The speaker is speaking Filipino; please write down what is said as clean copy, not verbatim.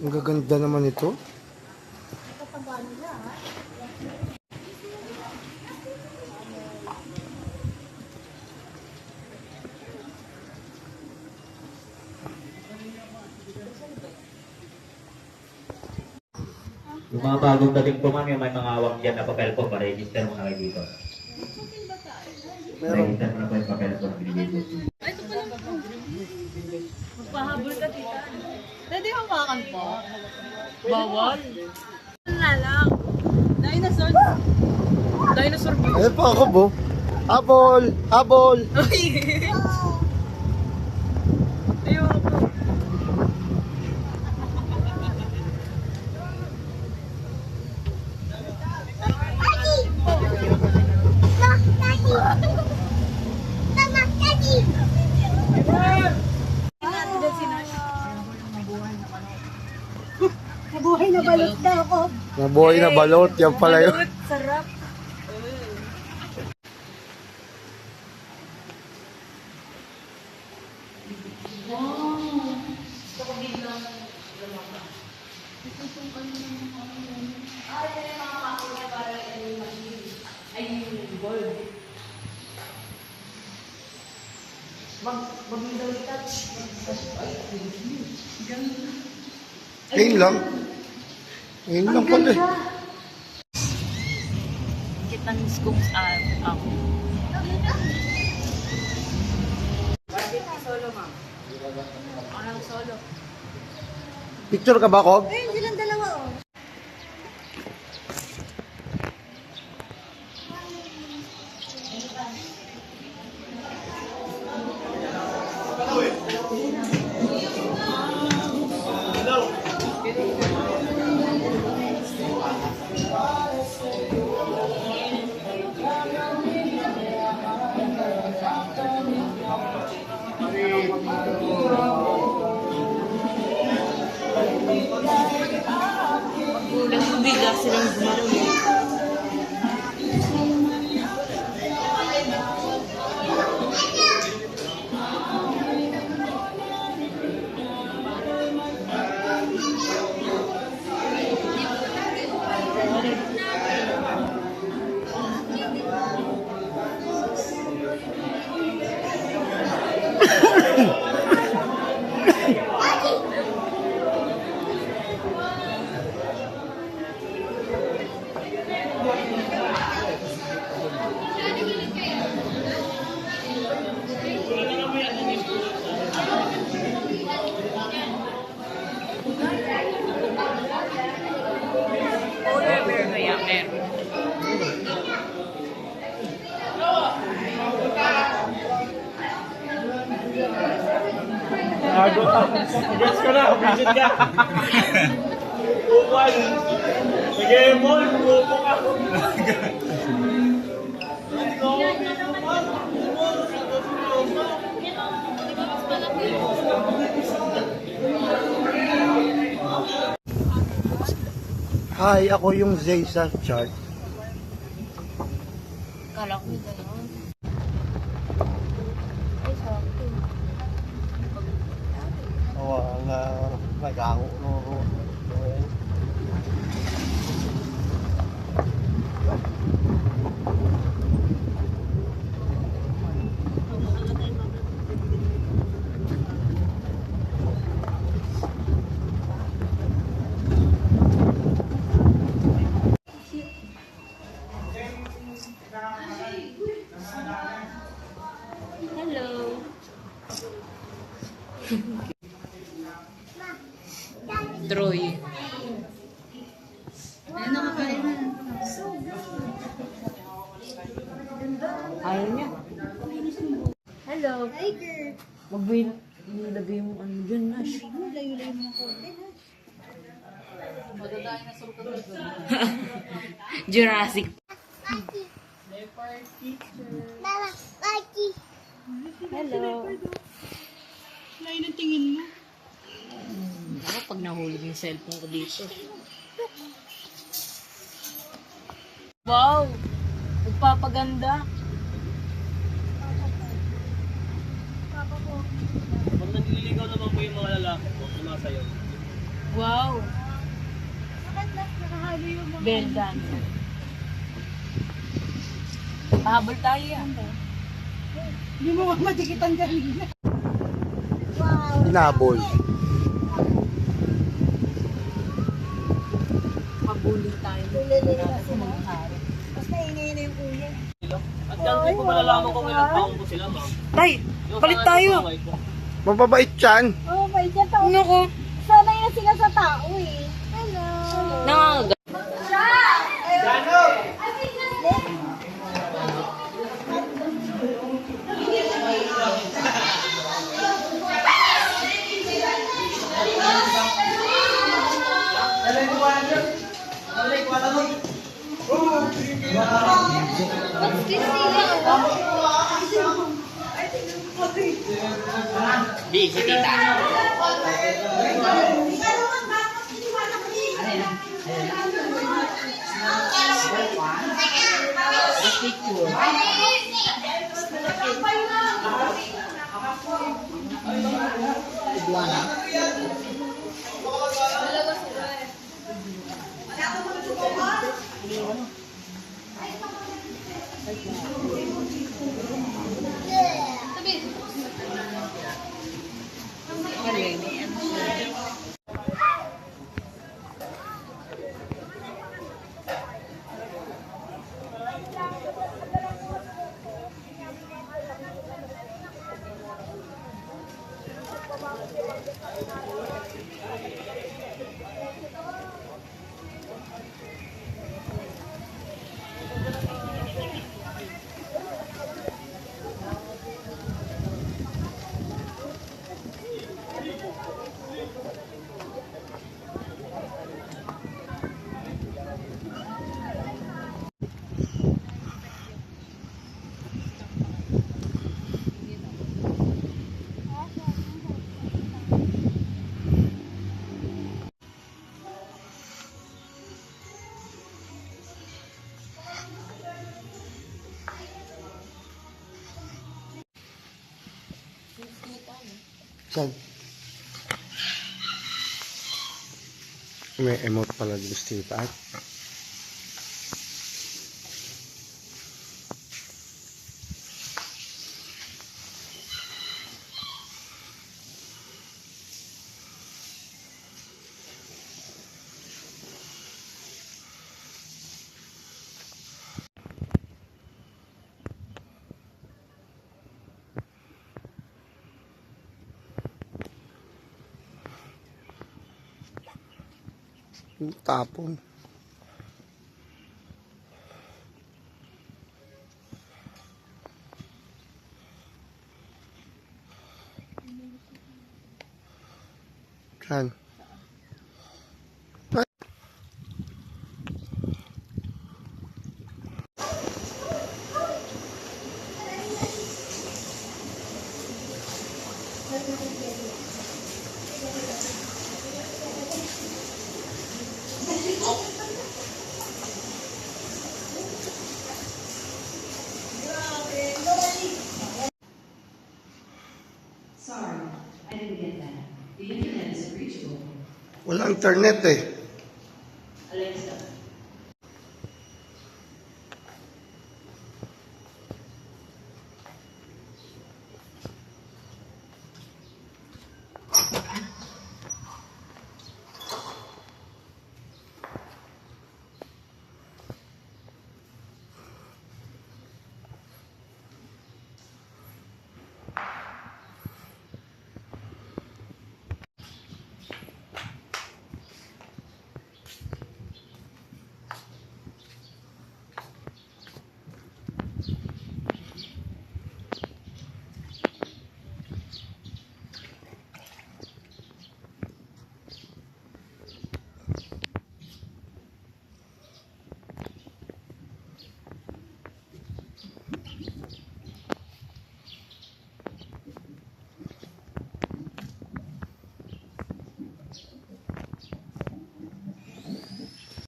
Ang gaganda naman ito. Yung mga bagong dating po ma'am, yung may mga awak dyan na papel po, pa-register mo na kayo dito. Register mo na po yung papel po na binigay po. Ito pala po. Magpahabol ka, tita. Pwede hawakan po. Bawal. Na lang. Dinosaur. Dinosaur po. Ayan pa ako, Bo. Habol! Habol! Ayun po. Nabuhay na balot daw ako. Nabuhay na balot. Yan pala yun. Sarap. Ayun lang. Ayun lang pala eh. Kitang kung saan ako. Solo, ma'am. Parang solo. Picture ka ba, Kog? Eh, hindi lang dalawa oh. Bigla silang gumalaw. Guess ko na, visit ka. Upuan. Sige mo, upo ka. Hi, ako yung Zay sa chart. Kala ko nito yun. Oo, ang nag-aho. Troy. Ayaw niya. Hello. Hi, girl. Ilagay mo ano dyan, Nash. Layo-layo mo ng konti, ha? Jurassic. Mama, Paki. Hello. Layo ng tingin mo. Ako pag nahulog yung cellphone ko dito. Wow! Magpapaganda. Papa ko. Pag nagliligaw naman po yung mga lalaki po, sumasayaw. Wow! Bakit nakahalo yung mga... Bell dancer. Pahabol tayo yan. Hindi mo madikitan kanina. Wow. Pinabol. Pabuli tayo. Ulililas mo. Mas naingay na yung kuya. At yan po kung malalaman ko ilang taong po sila, ma'am. Tay! Yung Balik pangalan tayo. ko, po. Mababait yan. Oh, may dyan tao. Ano ko? Sanay na sila sa tao eh. Hello. Nangangaga. Di, si tita. Saan? May emote pala dito sa tita. Tapon. Saan? Sorry, I didn't get that. The internet is reachable. Wala internet eh. Alexa,